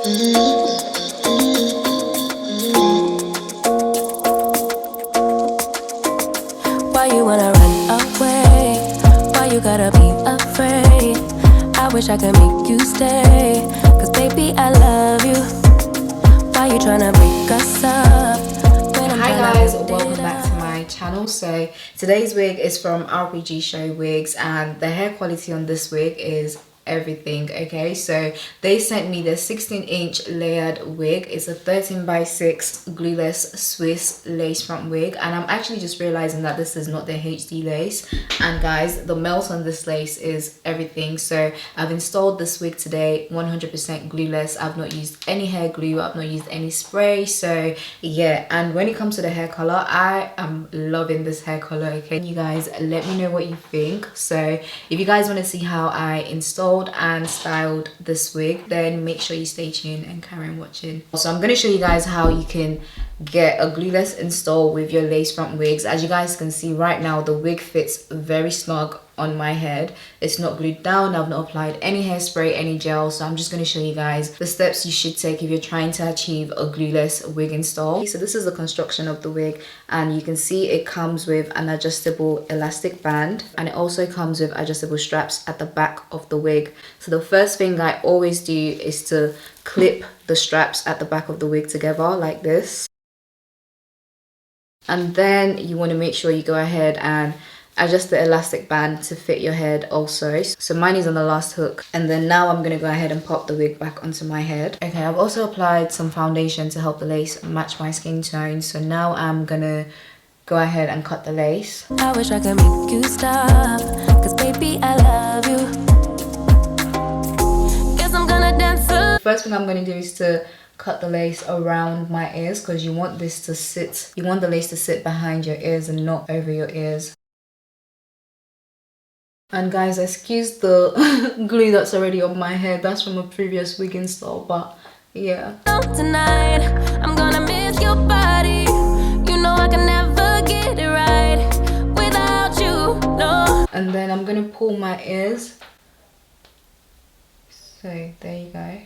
Why you wanna run away? Why you gotta be afraid? I wish I could make you stay, cause baby I love you. Why you tryna break us up? Hi guys, welcome back to my channel. So today's wig is from Rpgshow wigs, and the hair quality on this wig is everything. Okay, so they sent me the 16-inch layered wig. It's a 13x6 glueless Swiss lace front wig, and I'm actually just realizing that this is not the HD lace. And guys, the melt on this lace is everything. So I've installed this wig today, 100% glueless. I've not used any hair glue, I've not used any spray. So yeah, and when it comes to the hair color, I am loving this hair color. Okay, you guys, let me know what you think. So if you guys want to see how I installed and styled this wig, then make sure you stay tuned and carry on watching. So I'm going to show you guys how you can get a glueless install with your lace front wigs. As you guys can see right now, the wig fits very snug on my head. It's not glued down. I've not applied any hairspray, any gel. So I'm just going to show you guys the steps you should take if you're trying to achieve a glueless wig install. So this is the construction of the wig, and you can see it comes with an adjustable elastic band, and it also comes with adjustable straps at the back of the wig. So the first thing I always do is to clip the straps at the back of the wig together like this. And then you want to make sure you go ahead and adjust the elastic band to fit your head also. So mine is on the last hook, and then now I'm going to go ahead and pop the wig back onto my head. Okay, I've also applied some foundation to help the lace match my skin tone. So now I'm going to go ahead and cut the lace. I wish I could make you stop, cause baby I love you. Guess I'm gonna dance. First thing I'm going to do is to cut the lace around my ears, because you want this to sit, you want the lace to sit behind your ears and not over your ears. And guys, excuse the glue that's already on my head. That's from a previous wig install, but yeah. Tonight, I'm gonna miss your body. You know I can never get it right without you, no. And then I'm gonna pull my ears. So there you go.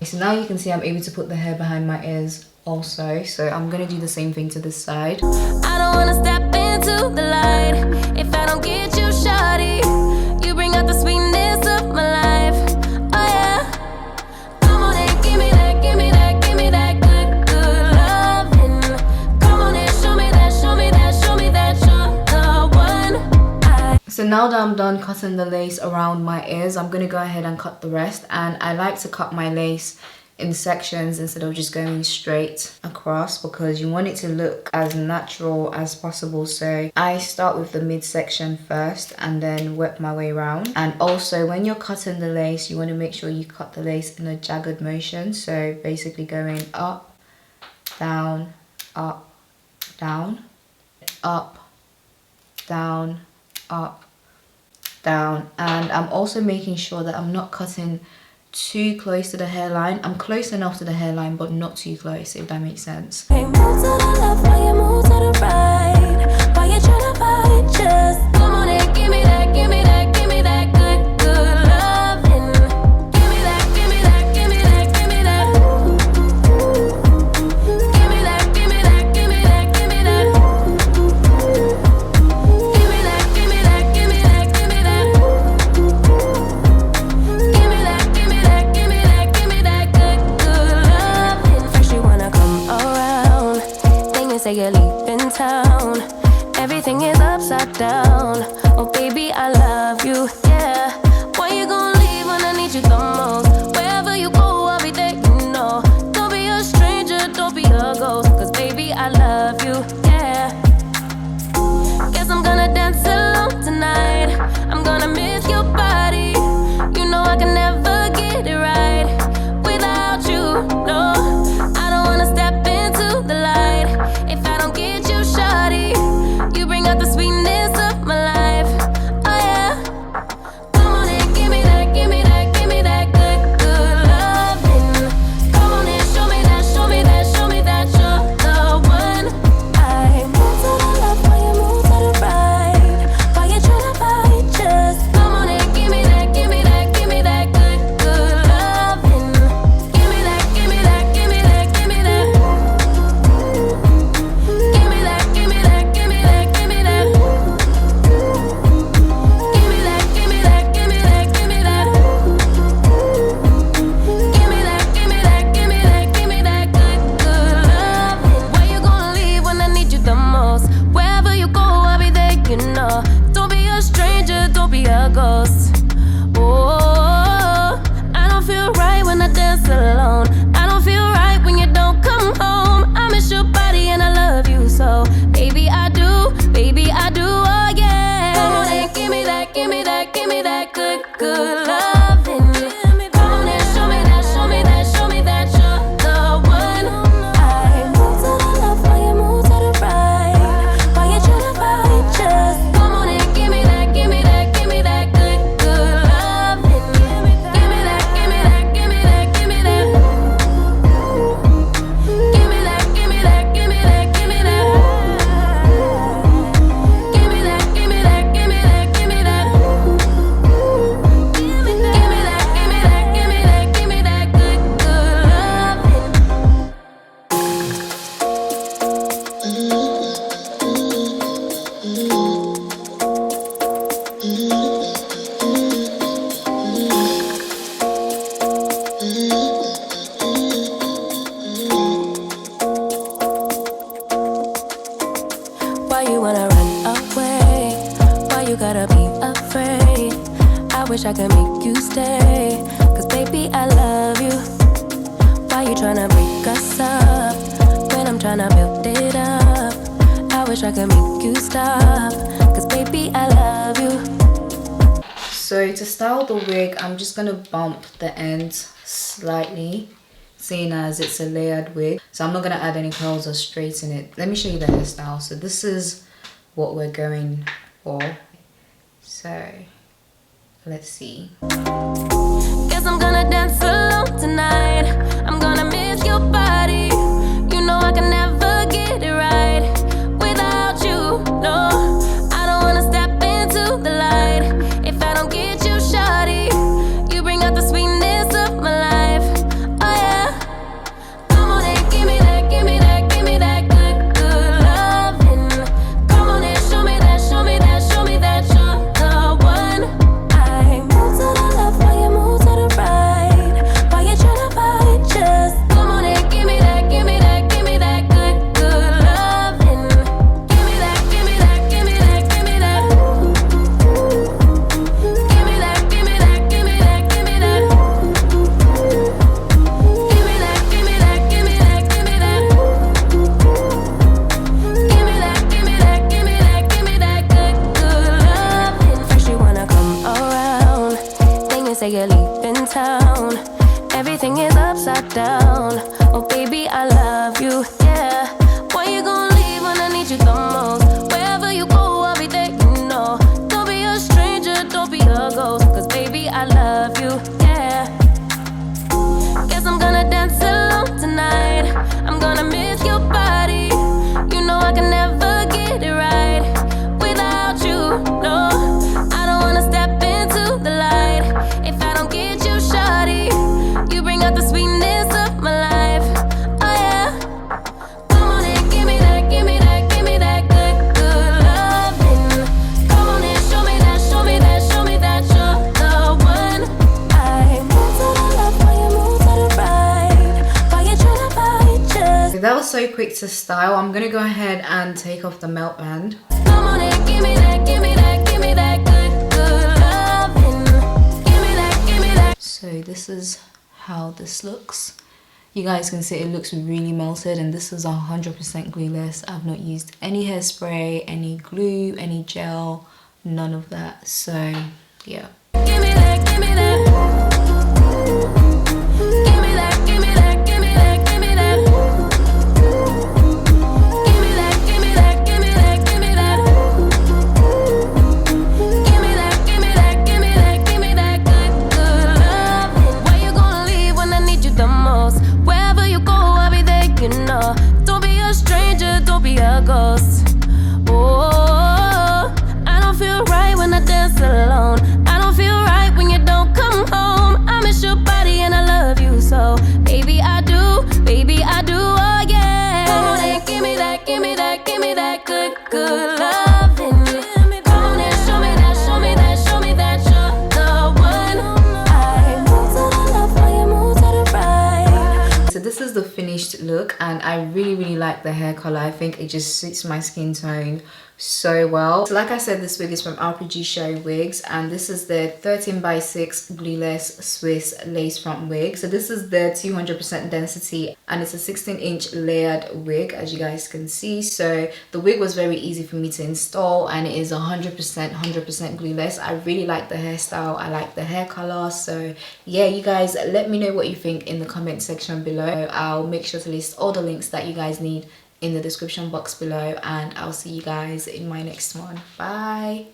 So now you can see I'm able to put the hair behind my ears also. So I'm gonna do the same thing to this side. I don't wanna step into the light if I don't get you, shawty. You bring out the sweetness of my life. Oh yeah. Come on and give me that, give me that, give me that good, good loving. Come on and show me that, show me that, show me that you're the one. So now that I'm done cutting the lace around my ears, I'm gonna go ahead and cut the rest. And I like to cut my lace in sections instead of just going straight across, because you want it to look as natural as possible. So I start with the midsection first and then work my way around. And also when you're cutting the lace, you want to make sure you cut the lace in a jagged motion. So basically going up, down, up, down, up, down, up, down. And I'm also making sure that I'm not cutting too close to the hairline. I'm close enough to the hairline, but not too close, if that makes sense. Hey, move to the left while you move to the right. While you tryna fight, just come on and give me that, give me that, give me that good, good loving. Give me that, give me that, give me that, give me that. Give me that, give me that, give me that, give me that. Give me that, give me that, give me that, give me that. Give me that, give me that, give me that, give me that good, good loving. First you wanna come around, then you say you're leaving town. Everything is upside down. wish I could make you stay, cause baby I love you. Why you tryna break us up when I'm tryna build it up? I wish I could make you stop, cause baby I love you. So to style the wig, I'm just gonna bump the ends slightly, seeing as it's a layered wig. So I'm not gonna add any curls or straighten it. Let me show you the hairstyle. So this is what we're going for. So let's see. Guess I'm gonna dance alone tonight. I'm gonna miss your body. You know I can never get it right without you. No, I don't wanna step into the light if I don't get you, shawty. You bring out the sweetness of my life. Oh yeah, come on and give me that, give me that, give me that good, good loving. Come on and show me that, show me that, show me that you're the one. I move to the left while you move to the right. While you tryna fight, just come on and give me that, give me that, give me that good, good loving. Give me that, give me that, give me that, give me that. Give me that, give me that, give me that, give me that. Give me that, give me that, give me that, give me that. Give me that, give me that, give me that, give me that good, good loving. First you wanna come around, then you say you're leaving town. Everything is upside down. Oh baby, I love you, yeah. Why you gonna leave when I need you the most? Wherever you go, I'll be there, you know. Don't be a stranger, don't be a ghost, cause baby, I love you, yeah. Guess I'm gonna dance alone tonight. I'm gonna miss your body. You know I can never get it right without you. No, I don't wanna step into the light if I don't get you, shawty. You bring out the sweetness of my life. Oh yeah, come on and give me that, give me that, give me that good, good loving. Come on and show me that, show me that, show me that you're the one. I move to the left while you move to the right. While you tryna fight, just That was so quick to style. I'm gonna go ahead and take off the melt band. come on and give me that, give me that, give me that good, good loving. Give me that, give me that. So this is how this looks. You guys can see it looks really melted, and this is 100% glueless. I've not used any hairspray, any glue, any gel, none of that. So yeah. Give me that, give me that. Give me that, give me that, give me that, give me that. Give me that, give me that, give me that, give me that. Give me that, give me that, give me that, give me that good, good loving. Why you gonna leave when I need you the most? Wherever you go, I'll be there, you know. Don't be a stranger, don't be a ghost. Oh, I don't feel right when I dance alone. I don't feel right when you don't come home. I miss your body and I love you so. Baby, I do, oh yeah. Come on and give me that, give me that, give me that good, good loving. Come on and show me that, show me that, show me that you're the one. I move to the left while you move to the right. So this is the finished look, and I really like the hair color. I think it just suits my skin tone so well. So like I said, this wig is from Rpgshow wigs, and this is the 13x6 glueless Swiss lace front wig. So this is the 200% density, and it's a 16-inch layered wig, as you guys can see. So the wig was very easy for me to install, and it is 100% glueless. I really like the hairstyle, I like the hair color. So yeah, you guys, let me know what you think in the comment section below. I'll make sure to list all the links that you guys need in the description box below, and I'll see you guys in my next one. Bye.